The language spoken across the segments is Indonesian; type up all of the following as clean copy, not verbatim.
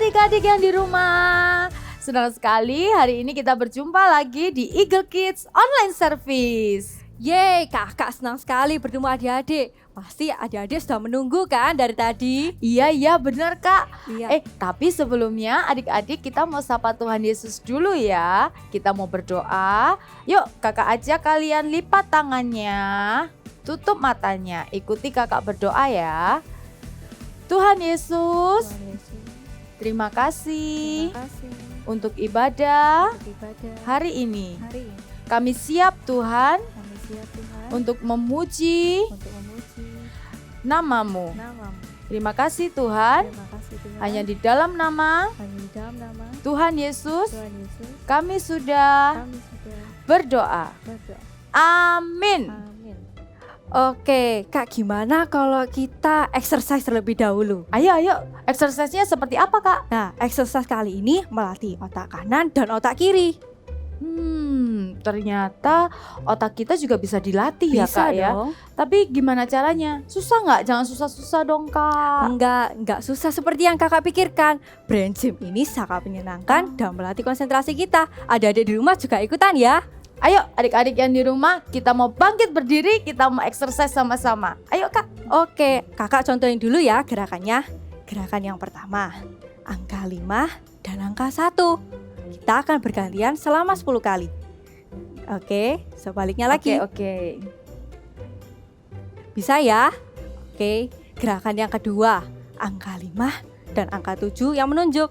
adik-adik yang di rumah. Senang sekali hari ini kita berjumpa lagi di Eagle Kids Online Service. Yeay, kakak senang sekali bertemu adik-adik. Pasti adik-adik sudah menunggu kan dari tadi? Iya benar kak. Iya. Tapi sebelumnya adik-adik kita mau sapa Tuhan Yesus dulu ya. Kita mau berdoa. Yuk kakak ajak kalian lipat tangannya, tutup matanya, ikuti kakak berdoa ya. Tuhan Yesus, terima kasih untuk ibadah hari ini. Kami siap Tuhan untuk memuji namamu. Terima kasih Tuhan. Hanya di dalam nama Tuhan Yesus kami sudah berdoa. Amin. Oke, Kak, gimana kalau kita exercise terlebih dahulu? Ayo, exercise-nya seperti apa kak? Nah, exercise kali ini melatih otak kanan dan otak kiri. Ternyata otak kita juga bisa dilatih ya kak ya. Dong. Tapi gimana caranya? Susah nggak? Jangan susah-susah dong kak. Enggak susah seperti yang kakak pikirkan. Brain gym ini sangat menyenangkan dan melatih konsentrasi kita. Adik-adik di rumah juga ikutan ya. Ayo adik-adik yang di rumah, kita mau bangkit berdiri, kita mau exercise sama-sama. Ayo kak. Oke, kakak contohin dulu ya gerakannya. Gerakan yang pertama, angka 5 dan angka 1. Kita akan bergantian selama 10 kali. Oke, sebaliknya lagi. Oke. Bisa ya? Oke, gerakan yang kedua, angka 5 dan angka 7 yang menunjuk.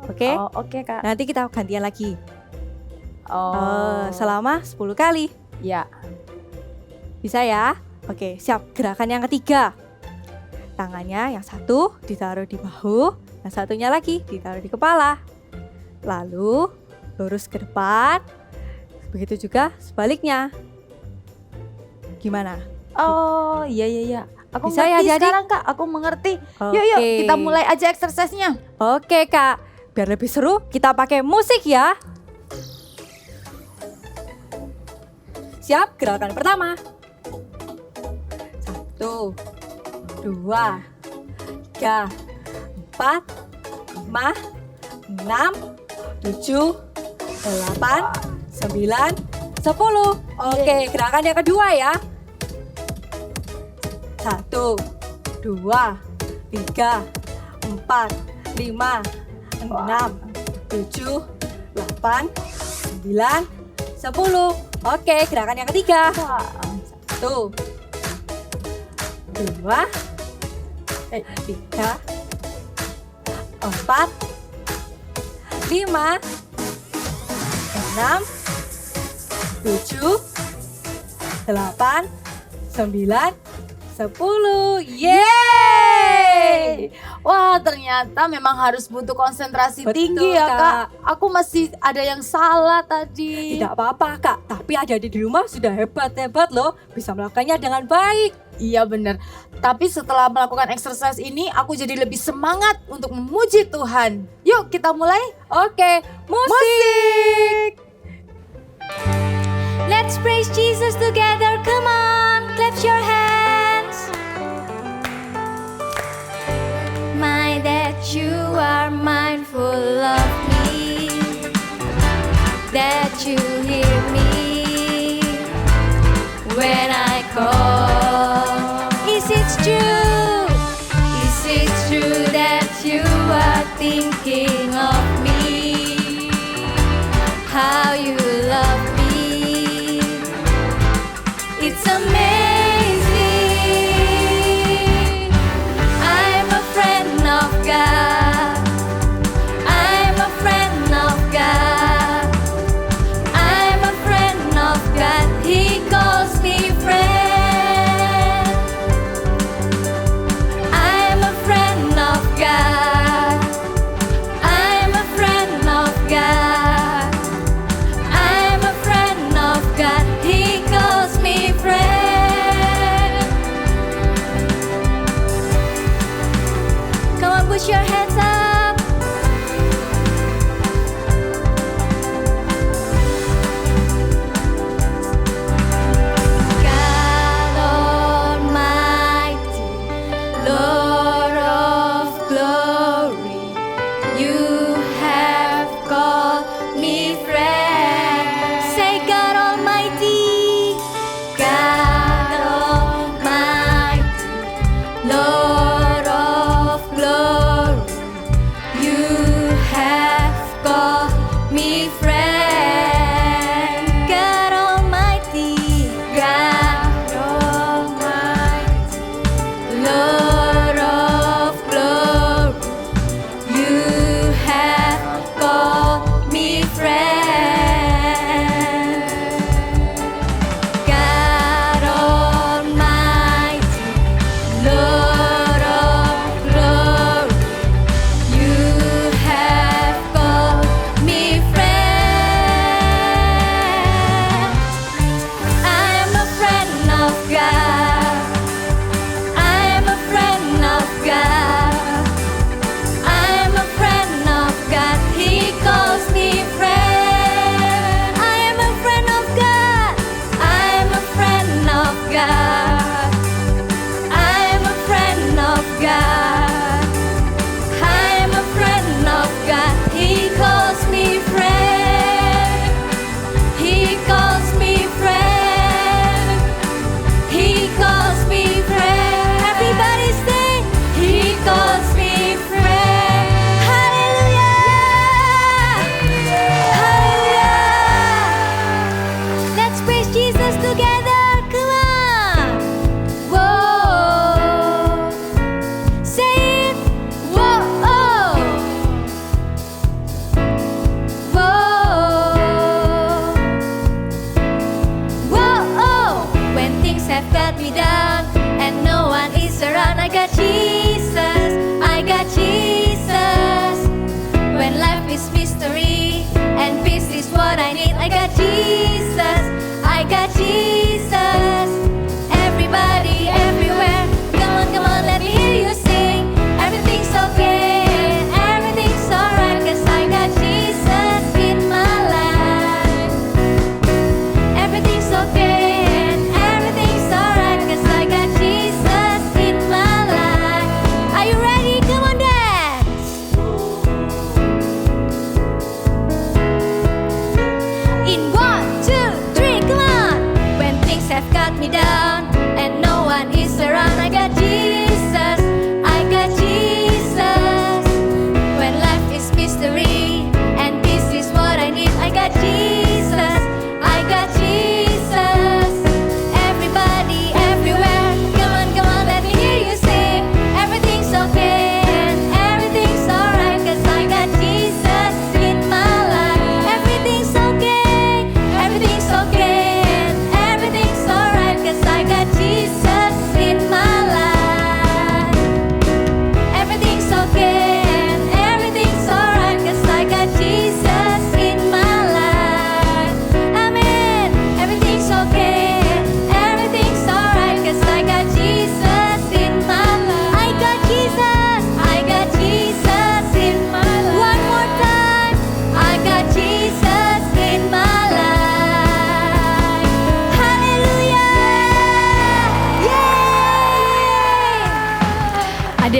Oke? Oke kak. Nanti kita gantian lagi. Selama 10 kali. Ya. Bisa ya? Oke, siap. Gerakan yang ketiga. Tangannya yang satu ditaruh di bahu, yang satunya lagi ditaruh di kepala. Lalu lurus ke depan. Begitu juga sebaliknya. Gimana? Iya. Aku Bisa ya, mengerti jadi? sekarang kak, aku mengerti. Oke. Yuk kita mulai aja exercise-nya. Oke kak, biar lebih seru kita pakai musik ya. Siap, gerakan pertama. 1, 2, 3, 4, 5, 6, 7, 8, 9, 10. Oke, gerakan yang kedua ya. 1, 2, 3, 4, 5, 6, 7, 8, 9, 10. Oke, gerakan yang ketiga. 1, 2, 3, 4, 5, 6, 7, 8, 9, 10. Yeay! Wah, ternyata memang harus butuh konsentrasi Betul, tinggi ya Kak. kak. Aku masih ada yang salah tadi. Tidak apa-apa kak, tapi adik di rumah sudah hebat loh, bisa melakukannya dengan baik. Iya benar. Tapi setelah melakukan exercise ini, aku jadi lebih semangat untuk memuji Tuhan. Yuk kita mulai. Oke, musik. Let's praise Jesus together. Come on, clap your hands. My that you are mindful of me, that you hear me when I call. Is it true? Is it true that you are thinking of me? How you love me? It's amazing. I'm a friend of God. I'm a friend of God. I'm a friend of God. He calls me friend. I'm a friend of God. I'm a friend of God.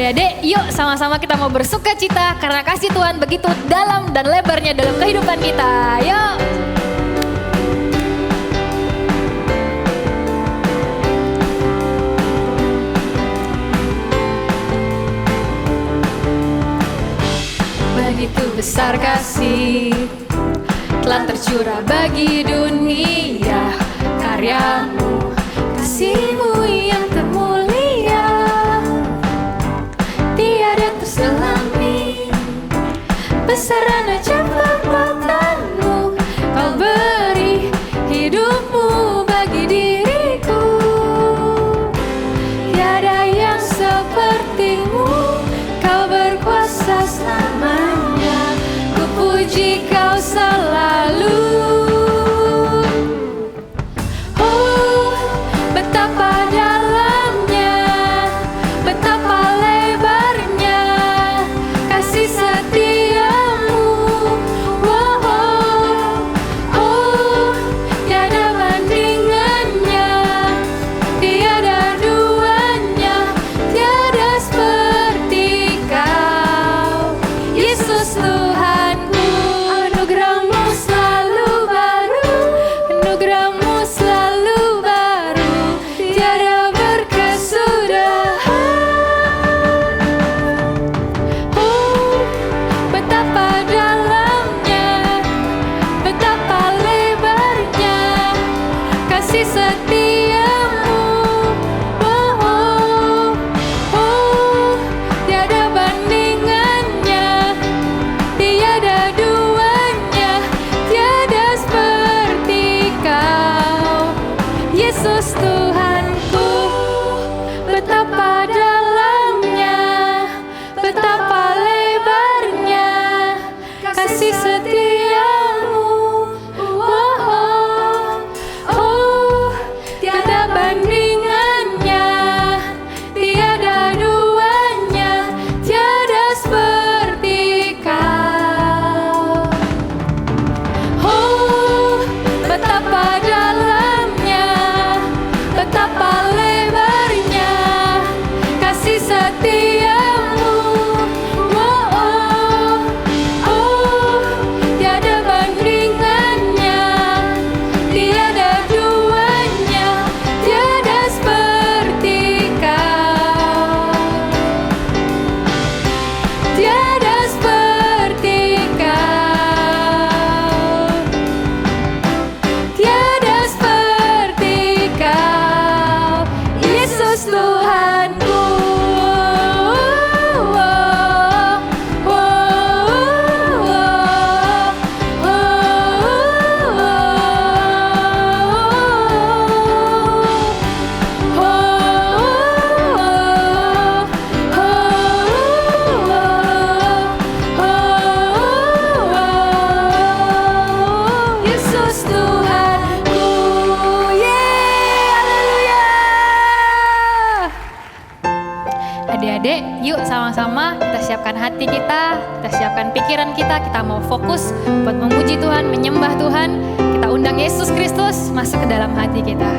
Adik-adik, yuk sama-sama kita mau bersuka cita karena kasih Tuhan begitu dalam dan lebarnya dalam kehidupan kita. Yuk. Begitu besar kasih telah tercurah bagi dunia, karyamu, kasihmu yang termulia, tiada terselami. Besaran aja perbuatanmu, kau beri hidupmu bagi diriku. Tiada yang sepertimu, kau berkuasa selamanya. Ku puji kau selalu. Oh, betapa dalamnya, betapa lebarnya kasih setiamu. Oh, oh, oh, tiada bandingannya, tiada duanya, tiada seperti kau, Yesus Tuhanku. Anugerahmu selalu baru, anugerahmu selalu baru, tiada berkesudahan. Oh, betapa dalamnya, betapa lebarnya kasih setiamu. Oh, oh, oh, tiada bandingannya, tiada duanya, tiada seperti kau, Yesus Tuhanku. Betapa dalamnya, betapa lebarnya kasih setiamu. Oh, oh, oh, tiada bandingannya, tiada duanya, tiada seperti kau. Oh, betapa dalamnya, betapa lebarnya kasih setiamu. Oh, oh, oh, tiada bandingannya, tiada duanya, tiada seperti kau, tiada seperti kau, tiada seperti kau, Yesus Tuhanku. Oh, oh, oh, oh, Yesus Tuhanku. Yeay, haleluya. Adik-adik, yuk sama-sama kita siapkan hati kita siapkan pikiran kita mau fokus buat memuji Tuhan, menyembah Tuhan. Kita undang Yesus Kristus masuk ke dalam hati kita.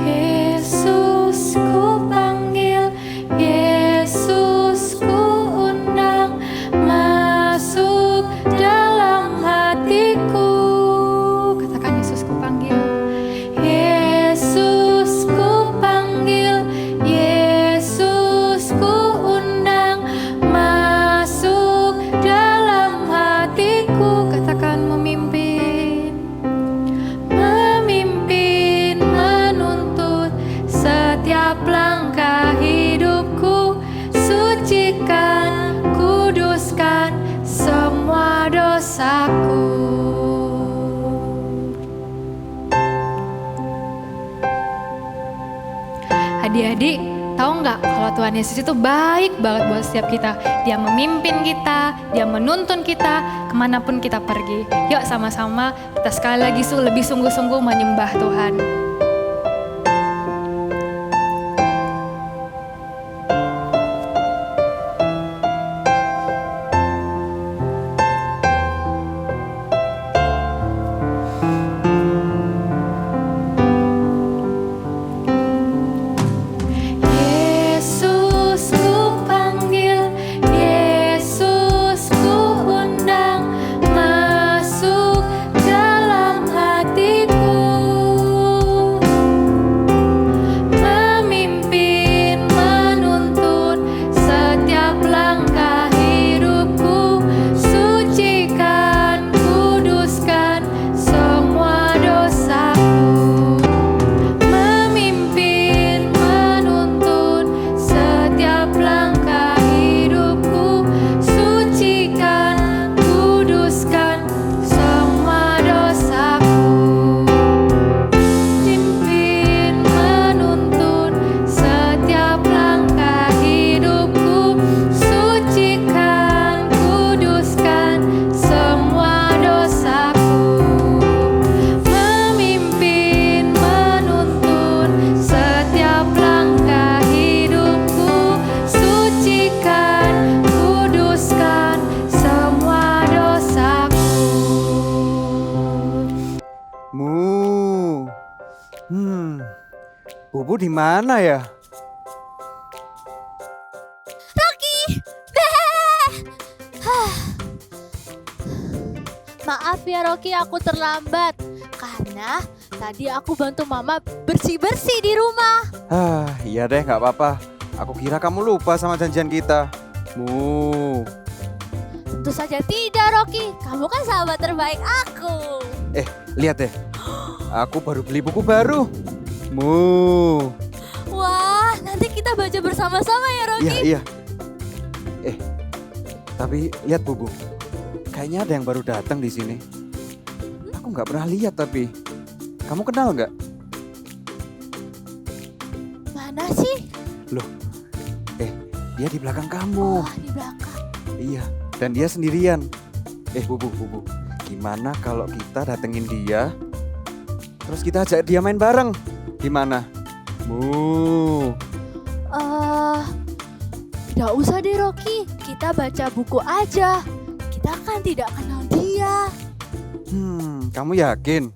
Yesus ku panggil, Yesus ku undang, masuk dalam hatiku. Katakan Yesus ku panggil. Yesus ku panggil, Yesus ku undang, masuk dalam hatiku. Katakan memimpin, memimpin, menuntut setiap langkah hidupku. Sucikan, kuduskan semua dosaku. Adik-adik, tahu nggak kalau Tuhan Yesus itu baik banget buat setiap kita. Dia memimpin kita, Dia menuntun kita kemanapun kita pergi. Yuk sama-sama kita sekali lagi lebih sungguh-sungguh menyembah Tuhan. Bubu di mana ya? Maaf ya Rocky, aku terlambat. Karena tadi aku bantu Mama bersih-bersih di rumah. Iya deh, nggak apa-apa. Aku kira kamu lupa sama janjian kita. Mu. Tentu saja tidak Rocky, kamu kan sahabat terbaik aku. Lihat deh. Aku baru beli buku baru. Mu. Wah, nanti kita baca bersama-sama ya Rocky. Iya. Tapi lihat Bubu. Kayaknya ada yang baru datang di sini. Aku nggak pernah lihat tapi. Kamu kenal nggak? Mana sih? Dia di belakang kamu. Oh, di belakang. Iya, dan dia sendirian. Bubu. Gimana kalau kita datengin dia, terus kita ajak dia main bareng? Gimana? Mu. Tidak usah deh Rocky, kita baca buku aja. Kita kan tidak kenal dia. Kamu yakin?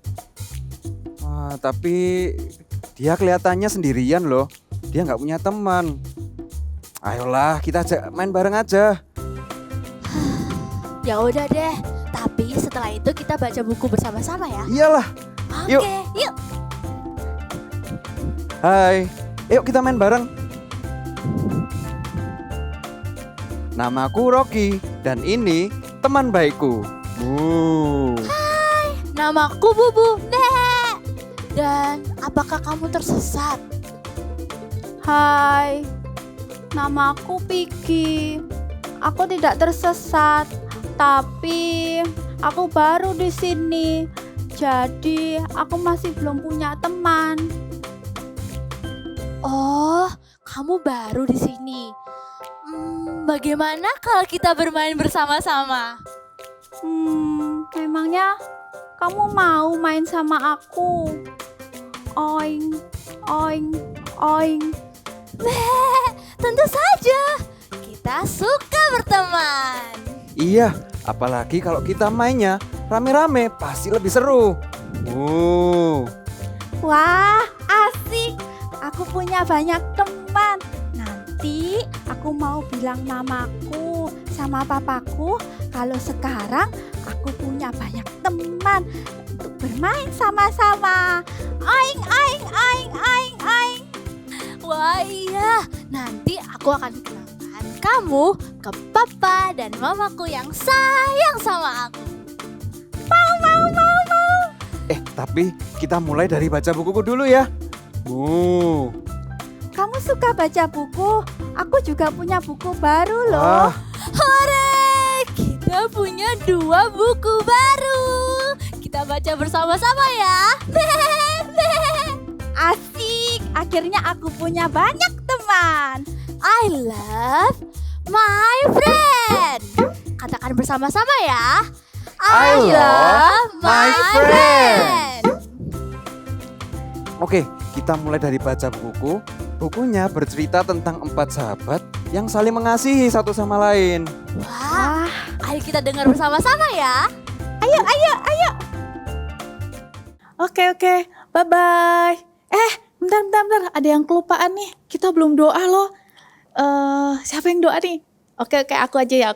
Tapi dia kelihatannya sendirian loh. Dia nggak punya teman. Ayolah, kita ajak main bareng aja. Ya udah deh, tapi setelah itu kita baca buku bersama-sama ya. Iyalah. Oke, Yuk. yuk. Hai, yuk kita main bareng. Namaku Rocky dan ini teman baikku. Namaku Bubu. Dan apakah kamu tersesat? Hai, namaku Piki. Aku tidak tersesat, tapi aku baru di sini. Jadi aku masih belum punya teman. Oh, kamu baru di sini. Bagaimana kalau kita bermain bersama-sama? Memangnya kamu mau main sama aku? Oing, oing, oing. Tentu saja. Kita suka berteman. Iya, apalagi kalau kita mainnya rame-rame pasti lebih seru. Wah, asik. Aku punya banyak teman. Nanti aku mau bilang mamaku sama papaku kalau sekarang aku punya banyak teman untuk bermain sama-sama. Aing, aing, aing, aing, aing. Wah iya, nanti aku akan kenalkan kamu ke papa dan mamaku yang sayang sama aku. Tapi kita mulai dari baca bukuku dulu ya. Kamu suka baca buku? Aku juga punya buku baru loh. Hore, kita punya 2 buku baru. Kita baca bersama-sama ya. Asik, akhirnya aku punya banyak teman. I love my friend. Katakan bersama-sama ya. I love my friend. Oke, kita mulai dari baca bukuku. Bukunya bercerita tentang 4 sahabat yang saling mengasihi satu sama lain. Wah, ayo kita dengar bersama-sama ya. Ayo, ayo, ayo. Oke, bye-bye. Bentar. Ada yang kelupaan nih. Kita belum doa loh. Siapa yang doa nih? Oke, aku aja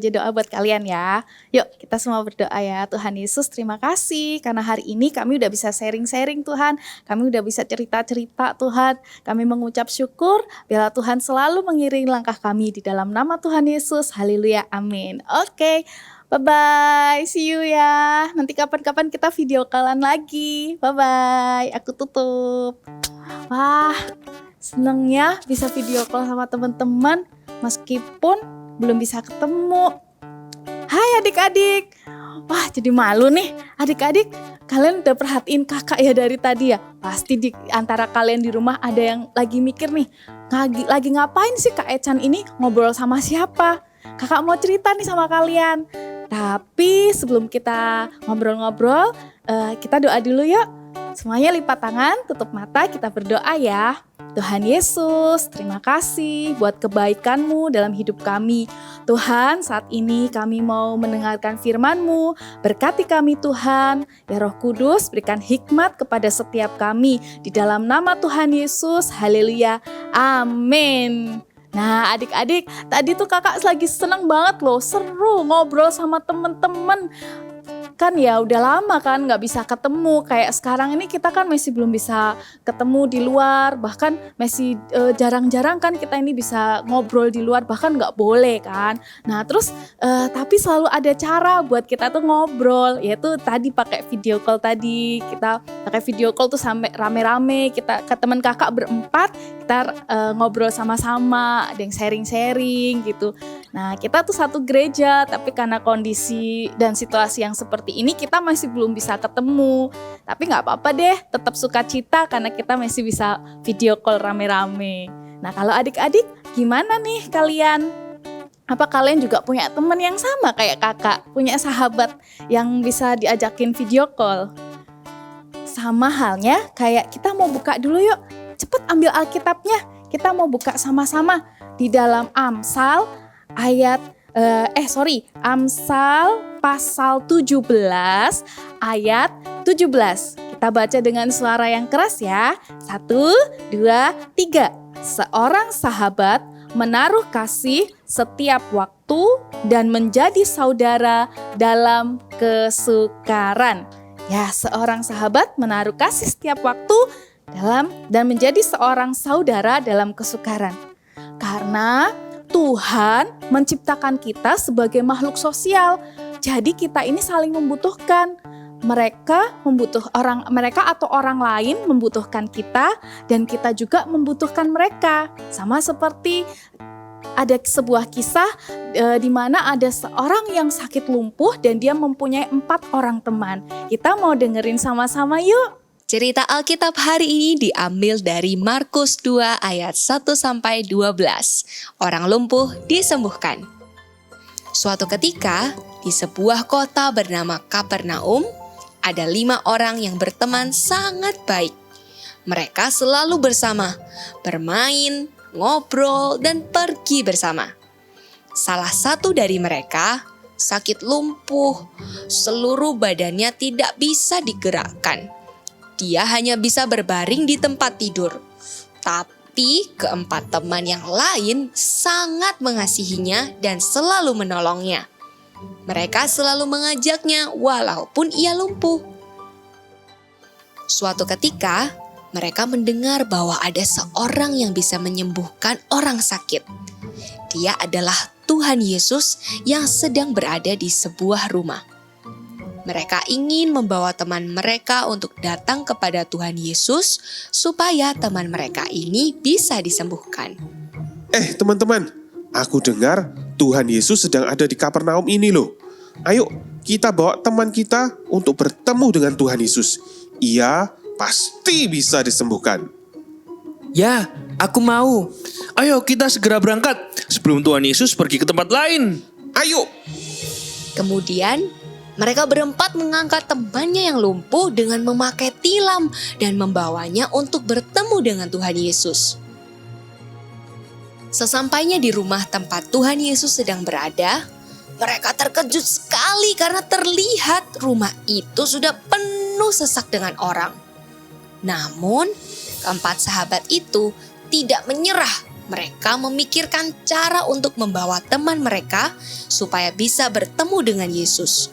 doa buat kalian ya. Yuk, kita semua berdoa ya. Tuhan Yesus, terima kasih karena hari ini kami udah bisa sharing-sharing Tuhan. Kami udah bisa cerita-cerita Tuhan. Kami mengucap syukur, biarlah Tuhan selalu mengiringi langkah kami di dalam nama Tuhan Yesus. Haleluya, amin. Oke, bye-bye, see you ya. Nanti kapan-kapan kita video callan lagi. Bye-bye, aku tutup. Wah, seneng ya bisa video call sama teman-teman meskipun belum bisa ketemu. Hai adik-adik. Wah, jadi malu nih. Adik-adik, kalian udah perhatiin kakak ya dari tadi ya? Pasti di antara kalian di rumah ada yang lagi mikir nih, lagi ngapain sih Kak Echan ini ngobrol sama siapa? Kakak mau cerita nih sama kalian. Tapi sebelum kita ngobrol-ngobrol, kita doa dulu yuk. Semuanya lipat tangan, tutup mata, kita berdoa ya. Tuhan Yesus, terima kasih buat kebaikan-Mu dalam hidup kami. Tuhan, saat ini kami mau mendengarkan firman-Mu. Berkati kami Tuhan, ya Roh Kudus berikan hikmat kepada setiap kami. Di dalam nama Tuhan Yesus, haleluya, amin. Nah adik-adik, tadi tuh kakak lagi seneng banget loh, seru ngobrol sama temen-temen. Kan ya udah lama kan nggak bisa ketemu, kayak sekarang ini kita kan masih belum bisa ketemu di luar, bahkan masih jarang-jarang kan kita ini bisa ngobrol di luar, bahkan nggak boleh kan. Nah terus tapi selalu ada cara buat kita tuh ngobrol, yaitu tadi pakai video call tadi, kita pakai video call tuh sampai rame-rame, kita ke teman kakak berempat, kita ngobrol sama-sama, ada yang sharing-sharing gitu. Nah kita tuh satu gereja, tapi karena kondisi dan situasi yang seperti ini kita masih belum bisa ketemu. Tapi gak apa-apa deh, tetap sukacita karena kita masih bisa video call rame-rame. Nah kalau adik-adik gimana nih kalian? Apa kalian juga punya teman yang sama kayak kakak? Punya sahabat yang bisa diajakin video call? Sama halnya kayak kita mau buka dulu yuk. Cepet ambil Alkitabnya. Kita mau buka sama-sama di dalam Amsal Amsal pasal 17 ayat 17. Kita baca dengan suara yang keras ya. 1, 2, 3. Seorang sahabat menaruh kasih setiap waktu dan menjadi saudara dalam kesukaran. Ya, seorang sahabat menaruh kasih setiap waktu dan menjadi seorang saudara dalam kesukaran. Karena Tuhan menciptakan kita sebagai makhluk sosial. Jadi kita ini saling membutuhkan. Mereka atau orang lain membutuhkan kita dan kita juga membutuhkan mereka. Sama seperti ada sebuah kisah di mana ada seorang yang sakit lumpuh dan dia mempunyai 4 orang teman. Kita mau dengerin sama-sama yuk. Cerita Alkitab hari ini diambil dari Markus 2 ayat 1-12. Orang lumpuh disembuhkan. Suatu ketika, di sebuah kota bernama Kapernaum, ada 5 orang yang berteman sangat baik. Mereka selalu bersama, bermain, ngobrol, dan pergi bersama. Salah satu dari mereka sakit lumpuh, seluruh badannya tidak bisa digerakkan. Dia hanya bisa berbaring di tempat tidur. Tapi keempat teman yang lain sangat mengasihinya dan selalu menolongnya. Mereka selalu mengajaknya walaupun ia lumpuh. Suatu ketika, mereka mendengar bahwa ada seorang yang bisa menyembuhkan orang sakit. Dia adalah Tuhan Yesus yang sedang berada di sebuah rumah. Mereka ingin membawa teman mereka untuk datang kepada Tuhan Yesus supaya teman mereka ini bisa disembuhkan. Teman-teman, aku dengar Tuhan Yesus sedang ada di Kapernaum ini loh. Ayo kita bawa teman kita untuk bertemu dengan Tuhan Yesus. Ia pasti bisa disembuhkan. Ya, aku mau. Ayo kita segera berangkat sebelum Tuhan Yesus pergi ke tempat lain. Ayo. Kemudian mereka berempat mengangkat temannya yang lumpuh dengan memakai tilam dan membawanya untuk bertemu dengan Tuhan Yesus. Sesampainya di rumah tempat Tuhan Yesus sedang berada, mereka terkejut sekali karena terlihat rumah itu sudah penuh sesak dengan orang. Namun, keempat sahabat itu tidak menyerah. Mereka memikirkan cara untuk membawa teman mereka supaya bisa bertemu dengan Yesus.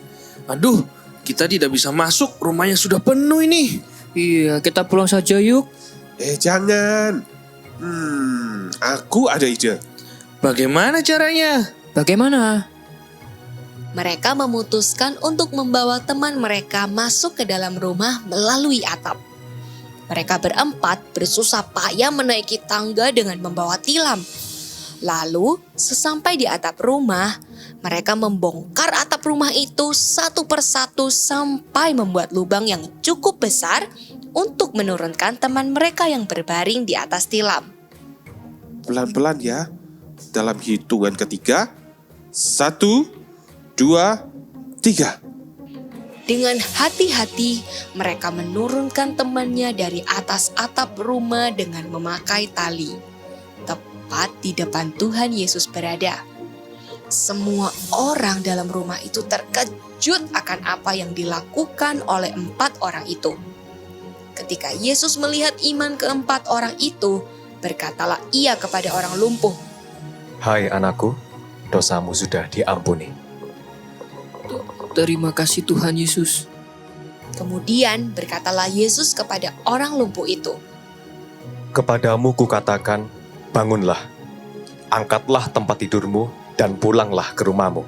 Aduh, kita tidak bisa masuk, rumahnya sudah penuh ini. Iya, kita pulang saja yuk. Jangan. Aku ada ide. Bagaimana caranya? Bagaimana? Mereka memutuskan untuk membawa teman mereka masuk ke dalam rumah melalui atap. Mereka berempat bersusah payah menaiki tangga dengan membawa tilam. Lalu, sesampai di atap rumah, mereka membongkar atap rumah itu satu persatu sampai membuat lubang yang cukup besar untuk menurunkan teman mereka yang berbaring di atas tilam. Pelan-pelan ya. Dalam hitungan ketiga. 1, 2, 3. Dengan hati-hati, mereka menurunkan temannya dari atas atap rumah dengan memakai tali. Tepat di depan Tuhan Yesus berada. Semua orang dalam rumah itu terkejut akan apa yang dilakukan oleh 4 orang itu. Ketika Yesus melihat iman keempat orang itu, berkatalah ia kepada orang lumpuh, Hai anakku, dosamu sudah diampuni. Terima kasih Tuhan Yesus. Kemudian berkatalah Yesus kepada orang lumpuh itu, Kepadamu kukatakan, bangunlah, angkatlah tempat tidurmu, dan pulanglah ke rumahmu.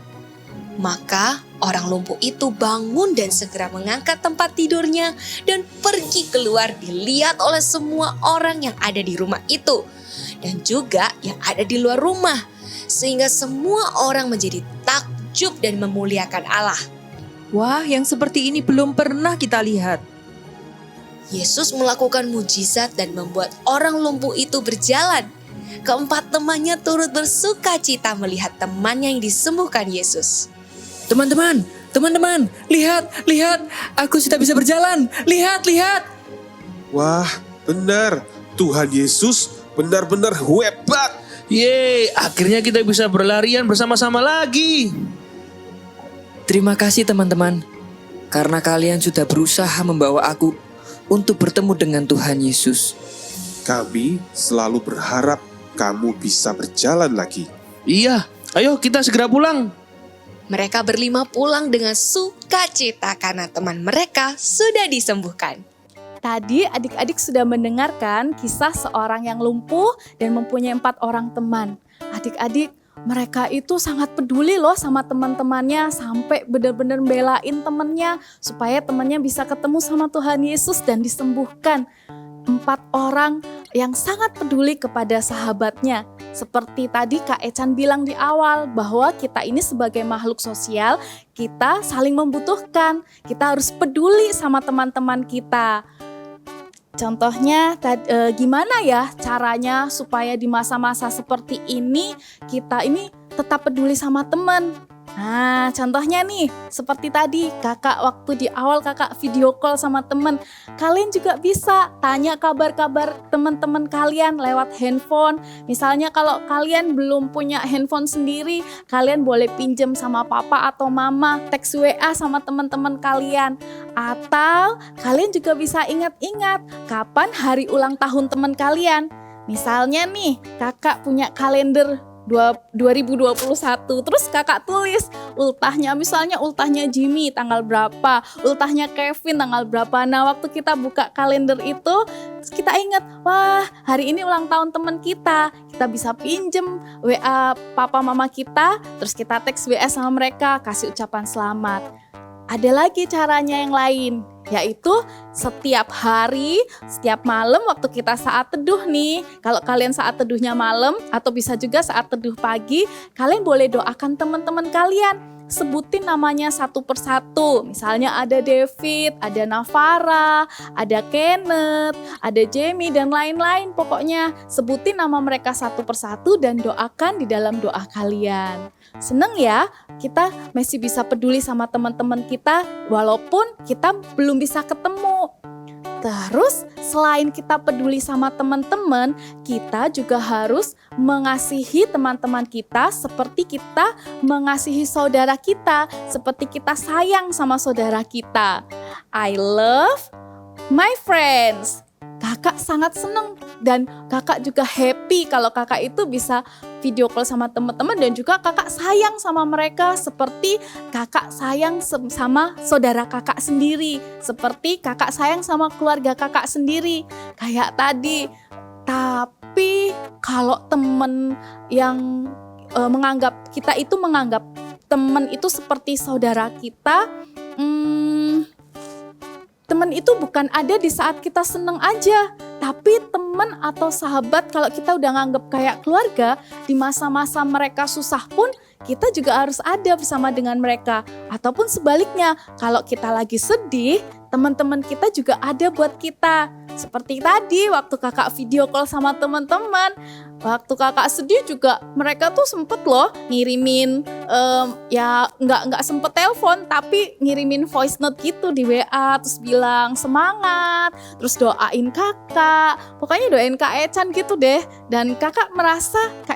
Maka orang lumpuh itu bangun dan segera mengangkat tempat tidurnya dan pergi keluar dilihat oleh semua orang yang ada di rumah itu dan juga yang ada di luar rumah, sehingga semua orang menjadi takjub dan memuliakan Allah. Wah, yang seperti ini belum pernah kita lihat. Yesus melakukan mujizat dan membuat orang lumpuh itu berjalan. Keempat temannya turut bersuka cita melihat temannya yang disembuhkan Yesus. Teman-teman, lihat, aku sudah bisa berjalan. Lihat. Wah, benar. Tuhan Yesus benar-benar hebat. Yeay, akhirnya kita bisa berlarian bersama-sama lagi. Terima kasih teman-teman, karena kalian sudah berusaha membawa aku untuk bertemu dengan Tuhan Yesus. Kami selalu berharap kamu bisa berjalan lagi. Iya, ayo kita segera pulang. Mereka berlima pulang dengan sukacita karena teman mereka sudah disembuhkan. Tadi adik-adik sudah mendengarkan kisah seorang yang lumpuh dan mempunyai 4 orang teman. Adik-adik, mereka itu sangat peduli loh sama teman-temannya, sampai benar-benar belain temannya supaya temannya bisa ketemu sama Tuhan Yesus dan disembuhkan. 4 orang yang sangat peduli kepada sahabatnya. Seperti tadi Kak Ecan bilang di awal bahwa kita ini sebagai makhluk sosial, kita saling membutuhkan. Kita harus peduli sama teman-teman kita. Contohnya gimana ya caranya supaya di masa-masa seperti ini kita ini tetap peduli sama teman. Nah, contohnya nih, seperti tadi kakak waktu di awal kakak video call sama temen. Kalian juga bisa tanya kabar-kabar teman-teman kalian lewat handphone. Misalnya kalau kalian belum punya handphone sendiri, kalian boleh pinjem sama papa atau mama, teks WA sama teman-teman kalian. Atau kalian juga bisa ingat-ingat kapan hari ulang tahun teman kalian. Misalnya nih, kakak punya kalender 2021, terus kakak tulis ultahnya, misalnya ultahnya Jimmy tanggal berapa, ultahnya Kevin tanggal berapa. Nah, waktu kita buka kalender itu kita ingat, wah hari ini ulang tahun teman kita bisa pinjem WA papa mama kita, terus kita teks WA sama mereka, kasih ucapan selamat. Ada lagi caranya yang lain, yaitu setiap hari, setiap malam waktu kita saat teduh nih. Kalau kalian saat teduhnya malam atau bisa juga saat teduh pagi, kalian boleh doakan teman-teman kalian. Sebutin namanya satu persatu. Misalnya ada David, ada Navara, ada Kenneth, ada Jamie dan lain-lain. Pokoknya sebutin nama mereka satu persatu dan doakan di dalam doa kalian. Seneng ya, kita masih bisa peduli sama teman-teman kita walaupun kita belum bisa ketemu. Terus selain kita peduli sama teman-teman, kita juga harus mengasihi teman-teman kita seperti kita mengasihi saudara kita, seperti kita sayang sama saudara kita. I love my friends. Kakak sangat senang dan kakak juga happy kalau kakak itu bisa video call sama teman-teman dan juga kakak sayang sama mereka seperti kakak sayang sama saudara kakak sendiri, seperti kakak sayang sama keluarga kakak sendiri. Kayak tadi. Tapi kalau teman yang menganggap teman itu seperti saudara kita, teman itu bukan ada di saat kita seneng aja, tapi teman atau sahabat kalau kita udah nganggap kayak keluarga, di masa-masa mereka susah pun kita juga harus ada bersama dengan mereka. Ataupun sebaliknya, kalau kita lagi sedih, teman-teman kita juga ada buat kita. Seperti tadi waktu kakak video call sama teman-teman, waktu kakak sedih juga mereka tuh sempet loh ngirimin, ya nggak sempet telepon tapi ngirimin voice note gitu di WA, terus bilang semangat, terus doain kakak, pokoknya doain Kak Echan gitu deh. Dan Kak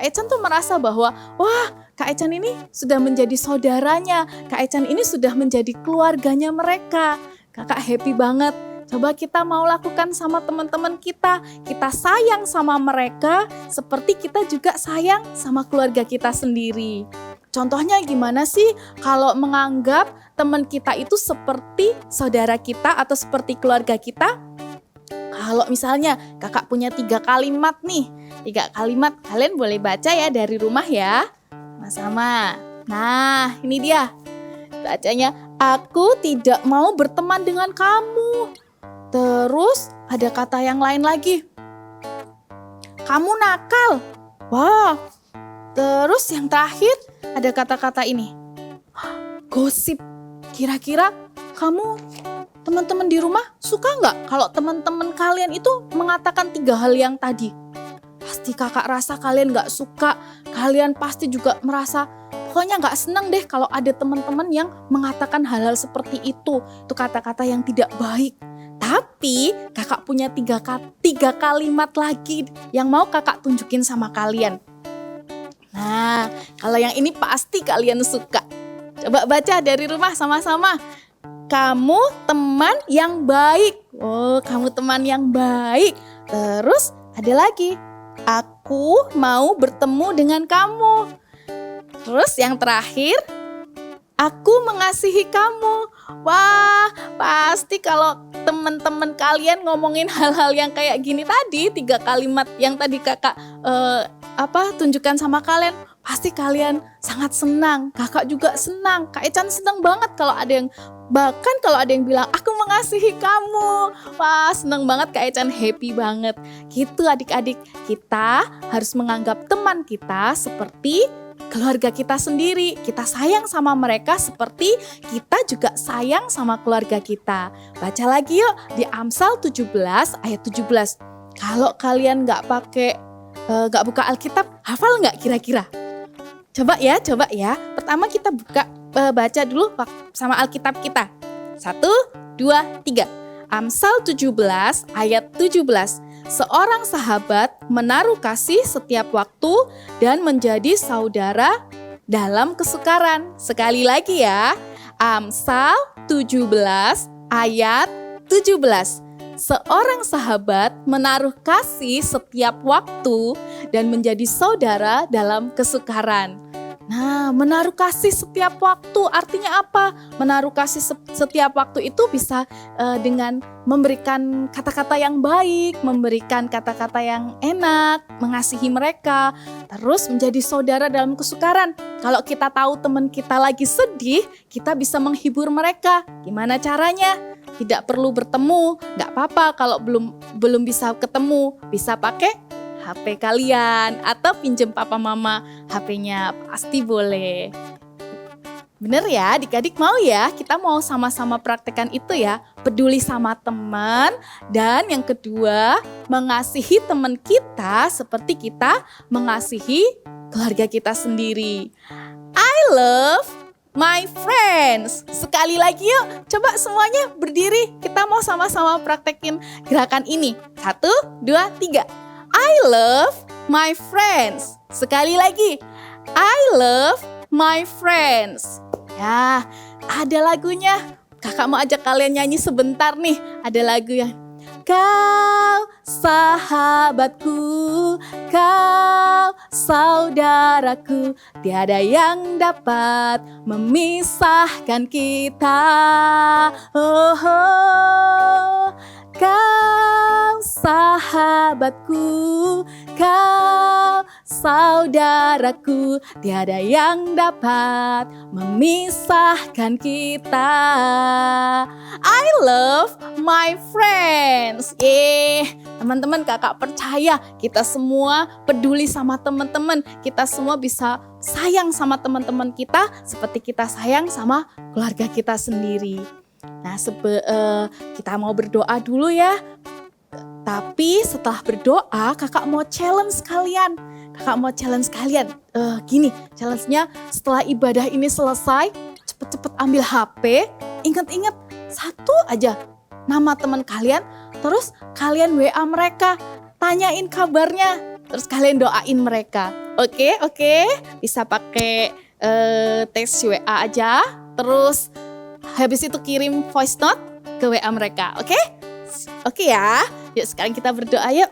Echan tuh merasa bahwa wah, Kak Echan ini sudah menjadi saudaranya, Kak Echan ini sudah menjadi keluarganya mereka. Kakak happy banget. Coba kita mau lakukan sama teman-teman kita. Kita sayang sama mereka seperti kita juga sayang sama keluarga kita sendiri. Contohnya gimana sih kalau menganggap teman kita itu seperti saudara kita atau seperti keluarga kita? Kalau misalnya kakak punya 3 kalimat nih. 3 kalimat kalian boleh baca ya dari rumah ya. Sama-sama. Nah, ini dia. Bacanya, aku tidak mau berteman dengan kamu. Terus ada kata yang lain lagi. Kamu nakal. Wah. Terus yang terakhir ada kata-kata ini. Gosip. Kira-kira kamu, teman-teman di rumah suka nggak kalau teman-teman kalian itu mengatakan 3 hal yang tadi? Pasti kakak rasa kalian nggak suka. Kalian pasti juga merasa pokoknya nggak senang deh kalau ada teman-teman yang mengatakan hal-hal seperti itu. Itu kata-kata yang tidak baik. Tapi kakak punya 3 kalimat lagi yang mau kakak tunjukin sama kalian. Nah, kalau yang ini pasti kalian suka. Coba baca dari rumah sama-sama. Kamu teman yang baik. Oh, kamu teman yang baik. Terus ada lagi. Aku mau bertemu dengan kamu. Terus yang terakhir, aku mengasihi kamu. Wah, pasti kalau teman-teman kalian ngomongin hal-hal yang kayak gini tadi, 3 kalimat yang tadi kakak tunjukkan sama kalian, pasti kalian sangat senang. Kakak juga senang. Kak Echan senang banget kalau ada yang bilang aku mengasihi kamu. Wah, senang banget Kak Echan, happy banget. Gitu adik-adik, kita harus menganggap teman kita seperti keluarga kita sendiri. Kita sayang sama mereka seperti kita juga sayang sama keluarga kita. Baca lagi yuk di Amsal 17 ayat 17. Kalau kalian nggak buka Alkitab, hafal nggak kira-kira? Coba ya. Pertama kita baca dulu sama Alkitab kita. 1, 2, 3. Amsal 17 ayat 17. Seorang sahabat menaruh kasih setiap waktu dan menjadi saudara dalam kesukaran. Sekali lagi ya. Amsal 17 ayat 17. Seorang sahabat menaruh kasih setiap waktu dan menjadi saudara dalam kesukaran. Nah, menaruh kasih setiap waktu artinya apa? Menaruh kasih setiap waktu itu bisa dengan memberikan kata-kata yang baik, memberikan kata-kata yang enak, mengasihi mereka, terus menjadi saudara dalam kesukaran. Kalau kita tahu teman kita lagi sedih, kita bisa menghibur mereka. Gimana caranya? Tidak perlu bertemu, nggak apa-apa kalau belum bisa ketemu, bisa pakai HP kalian atau pinjem papa mama HP-nya, pasti boleh. Bener ya adik-adik, mau ya? Kita mau sama-sama praktekkan itu ya. Peduli sama teman, dan yang kedua mengasihi teman kita seperti kita mengasihi keluarga kita sendiri. I love my friends. Sekali lagi yuk, coba semuanya berdiri. Kita mau sama-sama praktekin gerakan ini. 1, 2, 3. I love my friends. Sekali lagi. I love my friends. Ya, ada lagunya. Kakak mau ajak kalian nyanyi sebentar nih. Ada lagu yang kau sahabatku, kau saudaraku, tiada yang dapat memisahkan kita. Oh, oh. Kau sahabatku, kau saudaraku, tiada yang dapat memisahkan kita. I love my friends. Teman-teman, kakak percaya kita semua peduli sama teman-teman. Kita semua bisa sayang sama teman-teman kita seperti kita sayang sama keluarga kita sendiri. Nah, kita mau berdoa dulu ya. Tapi setelah berdoa, kakak mau challenge kalian. Gini, challenge-nya setelah ibadah ini selesai, cepet-cepet ambil HP, ingat-ingat satu aja nama teman kalian, terus kalian WA mereka, tanyain kabarnya, terus kalian doain mereka. Oke, bisa pakai teks WA aja, terus habis itu kirim voice note ke WA mereka. Oke ya. Yuk sekarang kita berdoa yuk.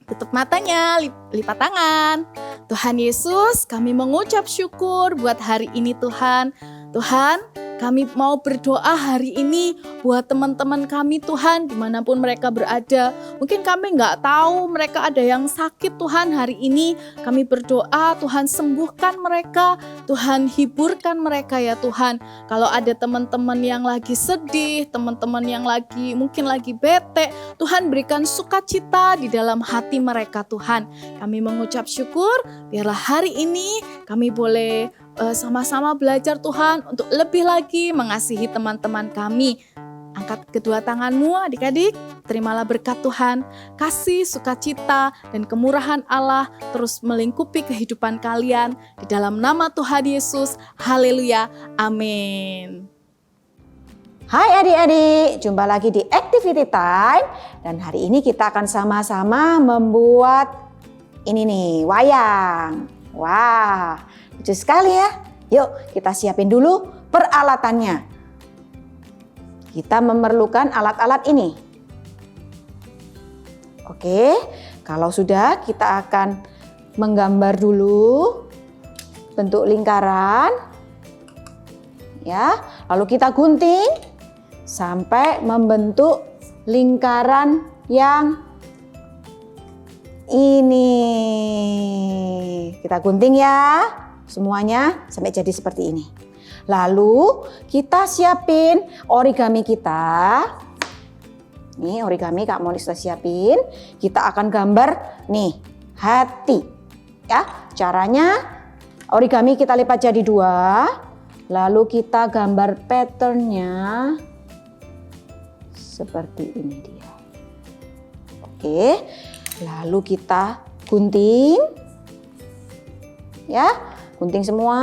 Tutup matanya, lipat tangan. Tuhan Yesus, kami mengucap syukur buat hari ini Tuhan. Tuhan, kami mau berdoa hari ini buat teman-teman kami Tuhan, dimanapun mereka berada. Mungkin kami nggak tahu mereka ada yang sakit Tuhan hari ini. Kami berdoa Tuhan sembuhkan mereka, Tuhan hiburkan mereka ya Tuhan. Kalau ada teman-teman yang lagi sedih, teman-teman yang mungkin lagi bete, Tuhan berikan sukacita di dalam hati mereka Tuhan. Kami mengucap syukur, biarlah hari ini kami boleh sama-sama belajar Tuhan untuk lebih lagi mengasihi teman-teman kami. Angkat kedua tanganmu adik-adik, terimalah berkat Tuhan, kasih, sukacita, dan kemurahan Allah terus melingkupi kehidupan kalian. Di dalam nama Tuhan Yesus, haleluya, amin. Hai adik-adik, jumpa lagi di Activity Time. Dan hari ini kita akan sama-sama membuat ini nih, wayang. Wah, lucu sekali ya. Yuk kita siapin dulu peralatannya. Kita memerlukan alat-alat ini. Oke, kalau sudah kita akan menggambar dulu bentuk lingkaran. Ya, lalu kita gunting sampai membentuk lingkaran yang ini. Kita gunting ya semuanya sampai jadi seperti ini. Lalu kita siapin origami kita. Nih origami Kak Moni sudah siapin. Kita akan gambar nih hati. Ya, caranya origami kita lipat jadi 2. Lalu kita gambar patternnya seperti ini dia. Oke, lalu kita gunting. Ya, gunting semua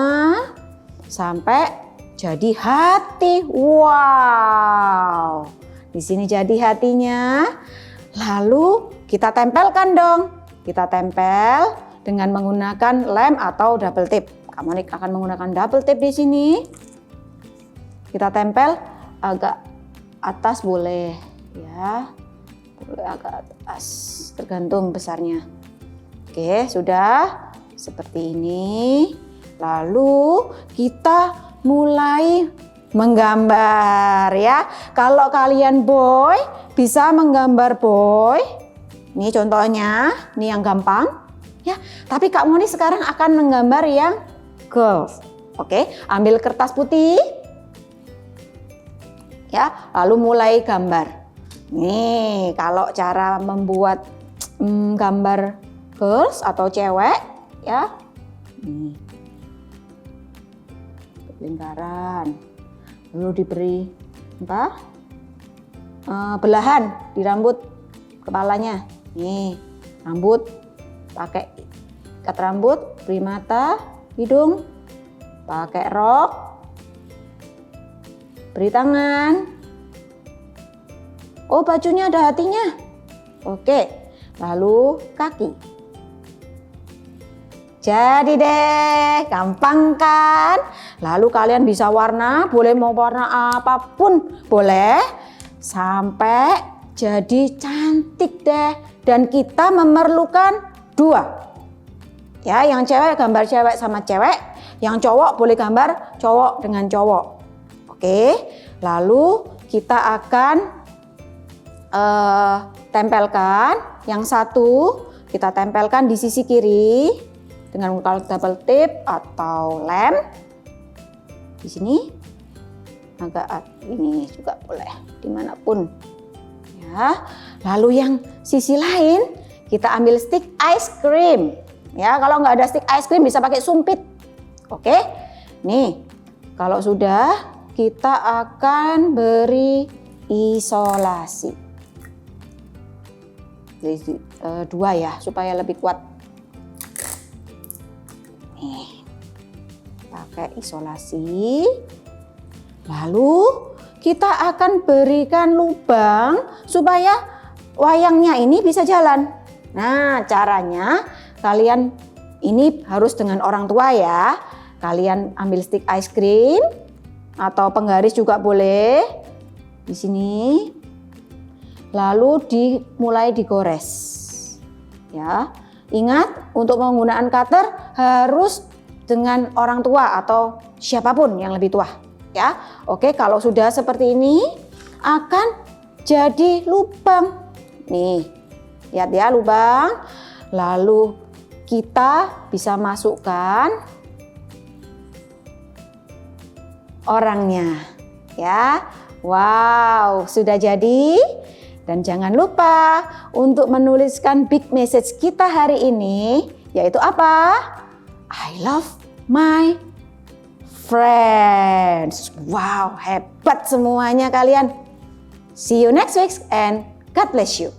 sampai jadi hati. Wow, di sini jadi hatinya. Lalu kita tempelkan dong. Kita tempel dengan menggunakan lem atau double tape. Kak Monik akan menggunakan double tape di sini. Kita tempel agak atas boleh, ya, boleh agak atas, tergantung besarnya. Oke, sudah seperti ini. Lalu kita mulai menggambar ya. Kalau kalian boy bisa menggambar boy. Ini contohnya, ini yang gampang ya. Tapi Kak Moni sekarang akan menggambar yang girls. Oke, ambil kertas putih. Ya, lalu mulai gambar. Nih, kalau cara membuat gambar girls atau cewek ya. Nih. Lingkaran. Lalu diberi apa? Belahan di rambut kepalanya. Nih, rambut pakai ikat rambut, beri mata, hidung, pakai rok, beri tangan. Oh, bajunya ada hatinya. Oke, lalu kaki. Jadi deh, gampang kan? Lalu kalian bisa warna, boleh mau warna apapun, boleh. Sampai jadi cantik deh. Dan kita memerlukan 2. Ya, yang cewek gambar cewek sama cewek, yang cowok boleh gambar cowok dengan cowok. Oke, lalu kita akan tempelkan. Yang satu kita tempelkan di sisi kiri dengan menggunakan double tape atau lem. Di sini agak ini juga boleh dimanapun. Ya, lalu yang sisi lain kita ambil stick ice cream. Ya, kalau nggak ada stick ice cream bisa pakai sumpit. Oke, nih kalau sudah kita akan beri isolasi. Jadi, 2 ya, supaya lebih kuat. Nih, pakai isolasi. Lalu kita akan berikan lubang supaya wayangnya ini bisa jalan. Nah, caranya kalian ini harus dengan orang tua ya. Kalian ambil stick ice cream atau penggaris juga boleh di sini. Lalu mulai digores. Ya. Ingat, untuk menggunakan cutter harus dengan orang tua atau siapapun yang lebih tua, ya. Oke, kalau sudah seperti ini akan jadi lubang. Nih, lihat ya lubang. Lalu kita bisa masukkan orangnya, ya. Wow, sudah jadi. Dan jangan lupa untuk menuliskan big message kita hari ini, yaitu apa? I love my friends. Wow, hebat semuanya kalian. See you next week and God bless you.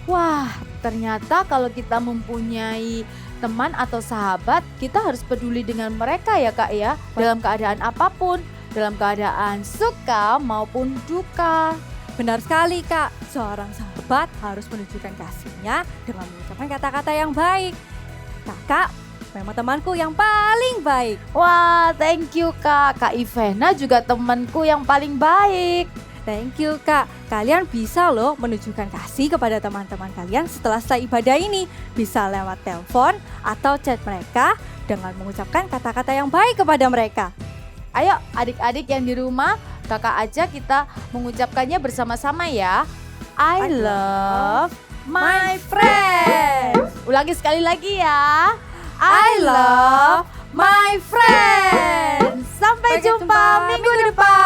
Wah, ternyata kalau kita mempunyai teman atau sahabat, kita harus peduli dengan mereka ya Kak ya. Dalam keadaan apapun, dalam keadaan suka maupun duka. Benar sekali Kak, seorang sahabat harus menunjukkan kasihnya dengan mengucapkan kata-kata yang baik. Kakak memang temanku yang paling baik. Wah, thank you Kak. Kak Ivena juga temanku yang paling baik. Thank you Kak, kalian bisa loh menunjukkan kasih kepada teman-teman kalian setelah ibadah ini. Bisa lewat telepon atau chat mereka dengan mengucapkan kata-kata yang baik kepada mereka. Ayo adik-adik yang di rumah, kakak aja kita mengucapkannya bersama-sama ya. I love my friends. Ulangi sekali lagi ya. I love my friends. Sampai jumpa minggu depan.